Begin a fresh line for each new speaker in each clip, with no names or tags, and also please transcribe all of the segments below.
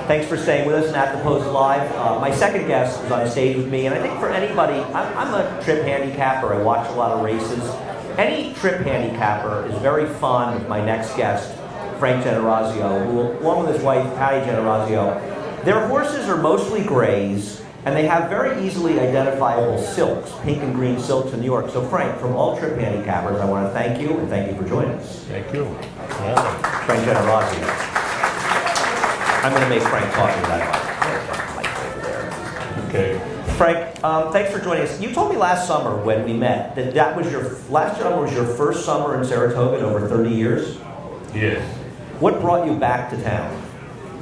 Thanks for staying with us and at the Post Live. My second guest is on stage with me, and I think for anybody, I'm a trip handicapper. I watch a lot of races. Any trip handicapper is very fond of my next guest, Frank Generazio, who, along with his wife, Patty Generazio, their horses are mostly grays, and they have very easily identifiable silks, pink and green silks in New York. So Frank, from all trip handicappers, I want to thank you, and thank you for joining us.
Thank you. Yeah.
Frank Generazio. I'm going to make Frank talk to that.
Okay.
Frank, thanks for joining us. You told me last summer when we met that was your last summer was your first summer in Saratoga in over 30 years.
Yes.
What brought you back to town?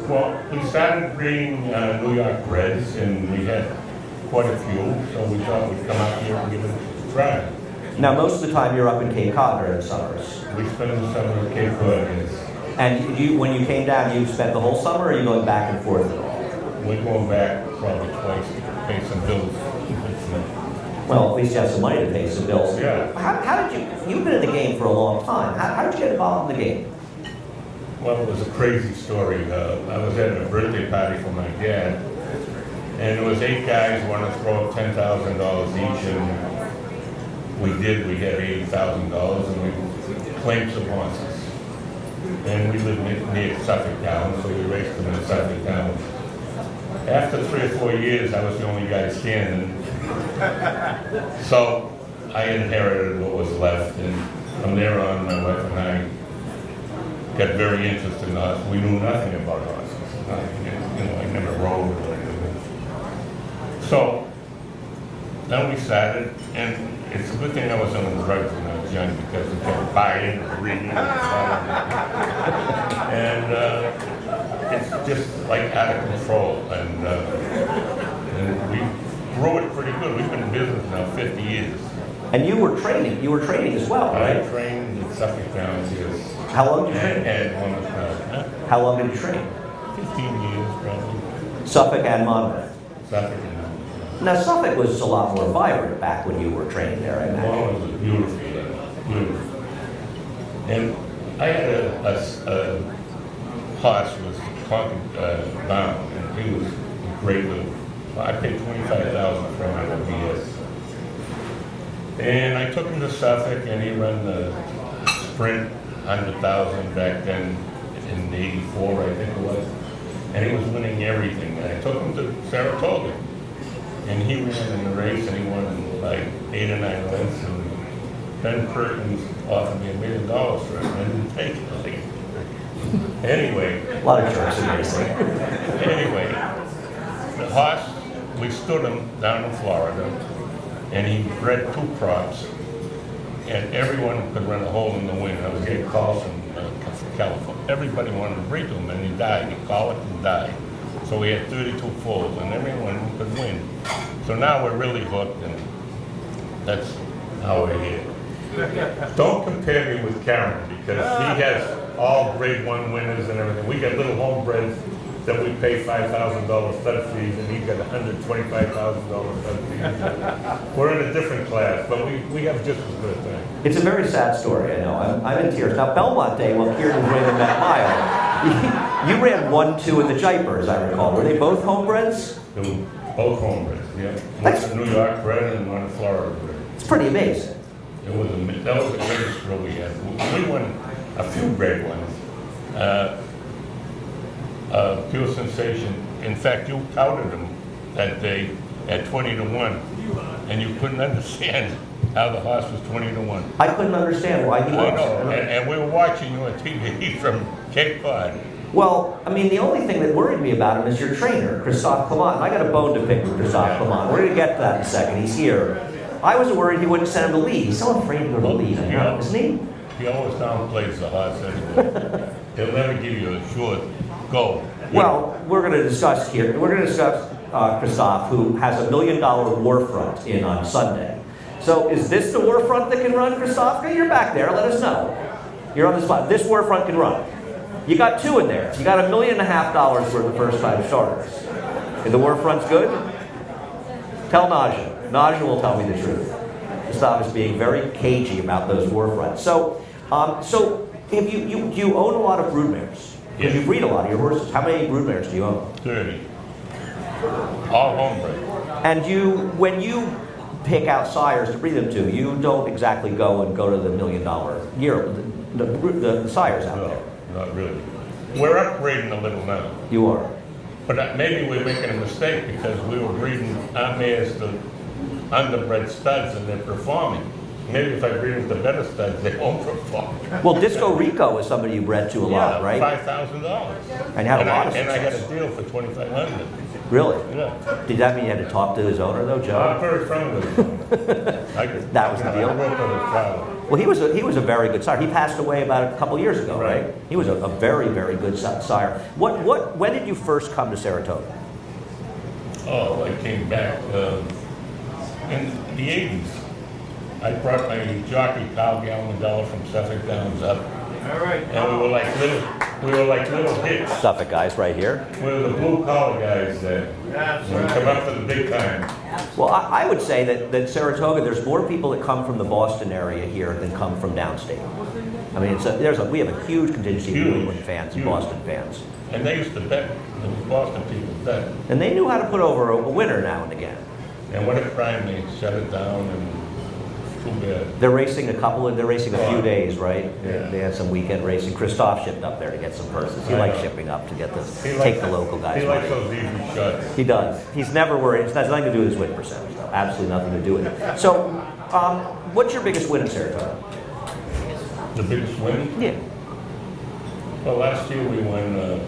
Well, we started breeding New York Reds, and we had quite a few, so we thought we'd come out here and give it a try.
Now, most of the time you're up in Cape Cod during the summers.
We spent the summer in Cape Cod, yes.
And when you came down, you spent the whole summer, or are you going back and forth at all?
We're going back probably twice to pay some bills.
Well, at least you have some money to pay some bills.
Yeah.
How did you've been in the game for a long time. How did you get involved in the game?
Well, it was a crazy story. I was at a birthday party for my dad, and there was 8 guys who wanted to throw up $10,000 each, and we did. We had $80,000, and we claimed some horses. And we lived near Suffolk Town, so we raced them in Suffolk Town. After 3 or 4 years, I was the only guy standing. So I inherited what was left, and from there on, my wife and I got very interested in horses. We knew nothing about horses. I never rode or anything. So then we started, and it's a good thing I was on the drugs when I was young, because we kept buying and reading and it's just like out of control, and we grew it pretty good. We've been in business now 50 years.
And you were training as well, right?
I trained in Suffolk Town, yes.
How long did you train?
And Monmouth.
How long did you train?
15 years, probably.
Suffolk and Monmouth.
Suffolk and Monmouth.
Now, Suffolk was a lot more vibrant back when you were training there, I imagine.
Well, it was beautiful. And I had a horse who was Concord bound, and he was a great little. I paid $25,000 for him at a BS. And I took him to Suffolk, and he ran the sprint 100,000 back then in '84, I think it was. And he was winning everything. And I took him to Saratoga. And he ran in the race, and he won like 8 or 9 lengths. And Ben Perkins offered me $1 million for him, and I didn't take it. Anyway.
A lot of jerks in racing.
Anyway, the horse, we stood him down in Florida, and he bred 2 props, and everyone could run a hole in the wind. I was getting calls from California. Everybody wanted to breed to him, and he died. He called it and died. So we had 32 foals, and everyone could win. So now we're really hooked, and that's how we're here. Don't compare me with Karen, because he has all grade 1 winners and everything. We got little homebreds that we pay $5,000 stud fees, and he's got $125,000 stud fees. We're in a different class, but we have just as good a thing.
It's a very sad story, I know. I'm in tears. Now, Belmont Day, well, Kieran was winning that mile. You ran 1-2 in the Jaipur, as I recall. Were they both homebreds?
They were both homebreds, yeah. One's a New York bred and one a Florida bred.
It's pretty amazing.
That was the greatest thrill we had. We won a few great ones. Pure sensation. In fact, you touted them that day at 20-1, and you couldn't understand how the horse was 20-1.
I couldn't understand why he was.
I know, and we were watching you on TV from Cape Cod.
Well, I mean, the only thing that worried me about him is your trainer, Christophe Clement. I got a bone to pick with Christophe Clement. We're going to get to that in a second. He's here. I was worried he wouldn't send him to lead. He's so afraid to go to lead, isn't he?
He always downplays the horse anyway. He'll never give you a short go.
Well, we're going to discuss here. We're going to discuss Christophe, who has $1 million war front in on Sunday. So is this the war front that can run, Christophe? You're back there. Let us know. You're on the spot. This war front can run. You got 2 in there. You got $1.5 million worth of first-time starters. And the war front's good? Tell Naja. Naja will tell me the truth. Christophe is being very cagey about those war fronts. So if you own a lot of broodmares. Because you breed a lot of your horses. How many broodmares do you own?
30. All homebred.
And when you pick out sires to breed them to, you don't exactly go to the $1 million year, the sires out there.
No, not really. We're upgrading a little now.
You are.
But maybe we're making a mistake because we were breeding our mares to underbred studs and they're performing. Maybe if I breed them to better studs, they won't perform.
Well, Disco Rico is somebody you bred to a lot, right?
$5,000.
And had a lot of
And I got
success.
a deal for $2,500.
Really?
Yeah.
Did that mean you had to talk to his owner, though, Joe?
I'm very friendly with him.
That was the deal?
I wrote to his father.
Well, he was a very good sire. He passed away about a couple years ago, right?
Right.
He was a very, very good sire. When did you first come to Saratoga?
Oh, I came back in the 80s. I brought my jockey Kyle Gallandella from Suffolk Downs up.
All right.
And we were like little hits.
Suffolk guys right here.
We were the blue collar guys that
That's
when we come up to the big time.
Well, I would say that Saratoga, there's more people that come from the Boston area here than come from downstate. I mean, we have a huge contingency of New England fans and
Huge.
Boston fans.
And they used to bet. The Boston people bet.
And they knew how to put over a winner now and again.
And what a crime they shut it down and too bad.
They're racing a few days, right?
Yeah.
They had some weekend racing. Christoph shipped up there to get some purses. He
I
likes
know.
shipping up to get
He
take
likes-
the local guys.
He likes
money.
those easy shots.
He does. He's never worried. It has nothing to do with his win percentage, though. Absolutely nothing to do with it. So, what's your biggest win in Saratoga?
The biggest win?
Yeah.
Well, last year we won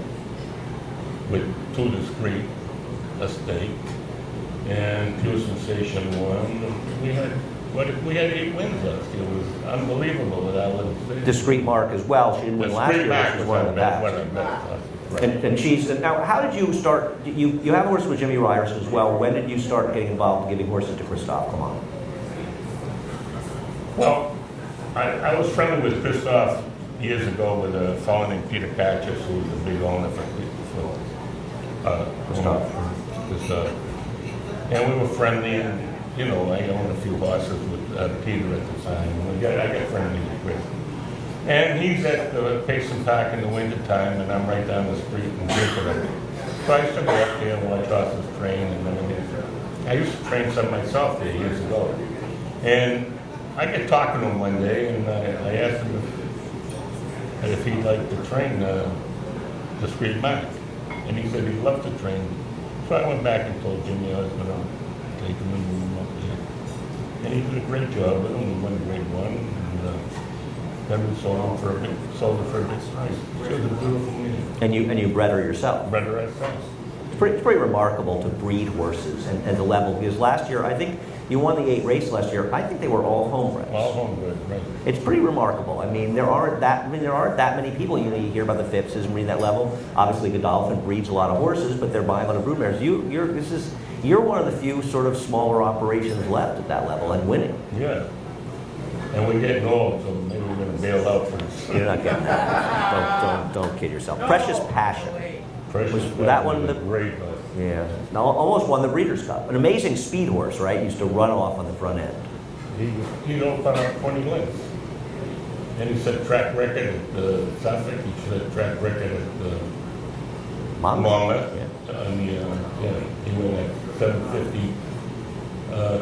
with two discrete estate, and Pure Sensation won. We had 8 wins last year. It was unbelievable that I was there.
Discreet Mark as well. She didn't win last year,
Mark
which was one of the best.
Right.
And she's now. How did you start? You have a horse with Jimmy Ryerson as well. When did you start getting involved in giving horses to Christoph? Come on.
Well, I was friendly with Christoph years ago with a fellow named Peter Patches, who was a big owner for Christoph. And we were friendly, and I owned a few horses with Peter at the time. I got friendly with Chris. And he's at the Payson Park in the winter time, and I'm right down the street in Jupiter. So I used to go up there and watch horses train and everything. I used to train some myself there years ago. And I get talking to him one day, and I asked him if he'd like to train Discreet Mark. And he said he'd love to train. So I went back and told Jimmy I was going to take him and move him up there. And he did a great job with him. We won grade 1. And then we sold it for a big price. She was a beautiful mare.
And you bred her yourself.
Bred her ourselves.
It's pretty remarkable to breed horses and the level, because last year, I think you won the 8 race last year. I think they were all homebreds.
All homebred, right.
It's pretty remarkable. I mean, there aren't that many people. You hear about the Phippses and read that level. Obviously, Godolphin breeds a lot of horses, but they're buying a lot of broodmares. You're one of the few sort of smaller operations left at that level and winning.
Yeah. And we're getting old, so maybe we're going to bail out pretty soon.
You're not getting that. Don't kid yourself. Precious Passion.
Precious
that one
was
the-
a great horse.
Yeah, now, almost won the Breeders' Cup. An amazing speed horse, right? Used to run off on the front end.
He don't put up 20 lengths. And he set track record at the Suffolk. He set track record at the Monmouth.
Yeah.
He went at 750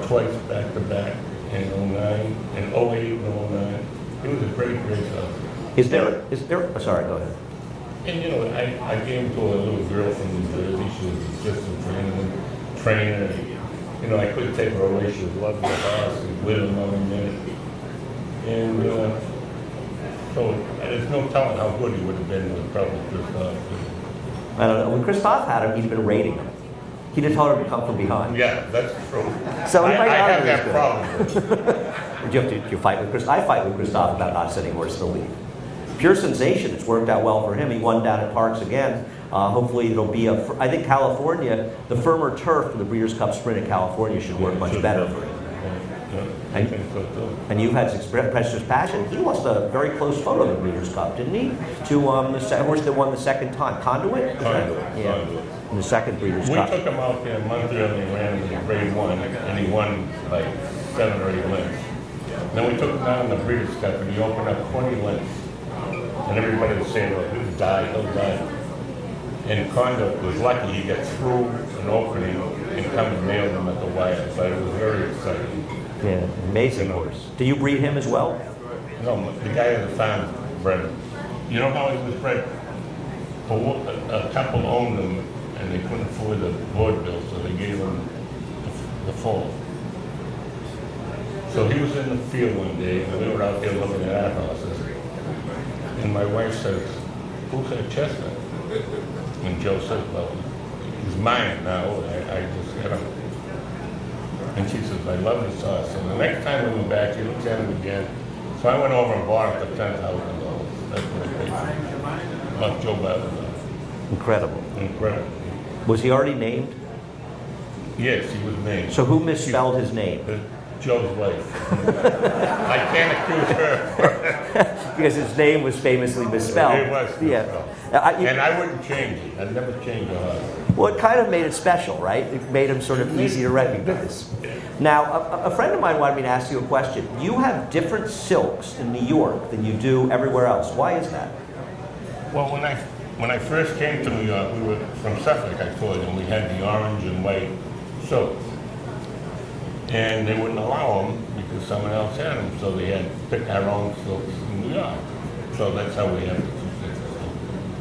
twice back to back in 09, and 08 and 09. It was a great horse.
Is there? Oh, sorry, go ahead.
And I gave him to a little girl from New Jersey. She was assistant trainer. I couldn't take her away. She was loving the horse and with him every minute. And so there's no telling how good he would have been with probably Christoph.
I don't know. When Christoph had him, he'd been raiding him. He didn't tell her to come from behind.
Yeah, that's true.
So he
I
might not
have
be as
that
good.
problem.
Do you fight with Chris? I fight with Christoph about not sending horse to the lead. Pure Sensation, it's worked out well for him. He won down at Parks again. Hopefully it'll be I think California, the firmer turf for the Breeders' Cup Sprint in California should work much better for him.
Yeah, I think so too.
And you've had Precious Passion. He lost a very close photo of the Breeders' Cup, didn't he? To the horse that won the second time, Conduit. Yeah, in the second Breeders'
We
Cup.
took him out there a month early and ran him in grade 1, and he won like 7 or 8 lengths. Then we took him down in the Breeders' Cup, and he opened up 20 lengths. And everybody was saying, well, this is die, he'll die. And Conduct was lucky he got through an opening and come and nail them at the wire, but it was very exciting.
Yeah, amazing horse. Do you breed him as well?
No, the guy at the farm bred him. You know how he was bred? A couple owned him and they couldn't afford the board bill, so they gave him the foal. So he was in the field one day and we were out there looking at our horses. And my wife says, "Who's that chestnut?" And Joe said, "Well, he's mine now. I just got him." And she says, "I love this horse." So the next time we went back, he looked at him again. So I went over and bought him for $10,000. That's what I paid for him. About Joe Biden.
Incredible.
Incredible.
Was he already named?
Yes, he was named.
So who misspelled his name?
Joe's wife. I can't accuse her.
Because his name was famously misspelled.
It was misspelled.
Yeah.
And I wouldn't change it. I'd never change a horse.
Well, it kind of made it special, right? It made him sort of easy to recognize. Now, a friend of mine wanted me to ask you a question. You have different silks in New York than you do everywhere else. Why is that?
Well, when I first came to New York, we were from Suffolk, I told you, and we had the orange and white silks. And they wouldn't allow them because someone else had them, so they had to pick our own silks in New York. So that's how we have the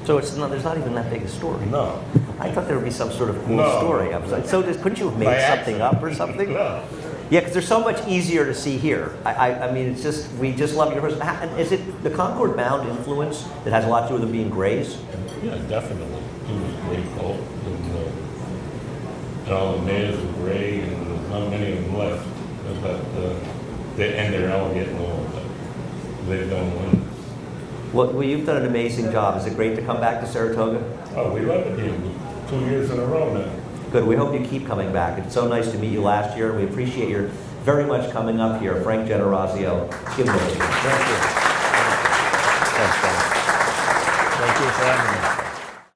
260.
So there's not even that big a story.
No.
I thought there would be some sort of cool
No.
story. So couldn't you have made something up or something?
No.
Yeah, because they're so much easier to see here. I mean, it's just, we just love your horse. And is it the Concord Bound influence that has a lot to do with them being grays?
Yeah, definitely. He was a great colt. And all the mares were gray, and there's not many of them left. But they're all getting old, but they don't win.
Well, you've done an amazing job. Is it great to come back to Saratoga?
Oh, we love it here. 2 years in a row now.
Good. We hope you keep coming back. It's so nice to meet you last year. We appreciate your very much coming up here. Frank Generazio. Give him a hand. Thank you. Thanks, Frank.
Thank you for having me.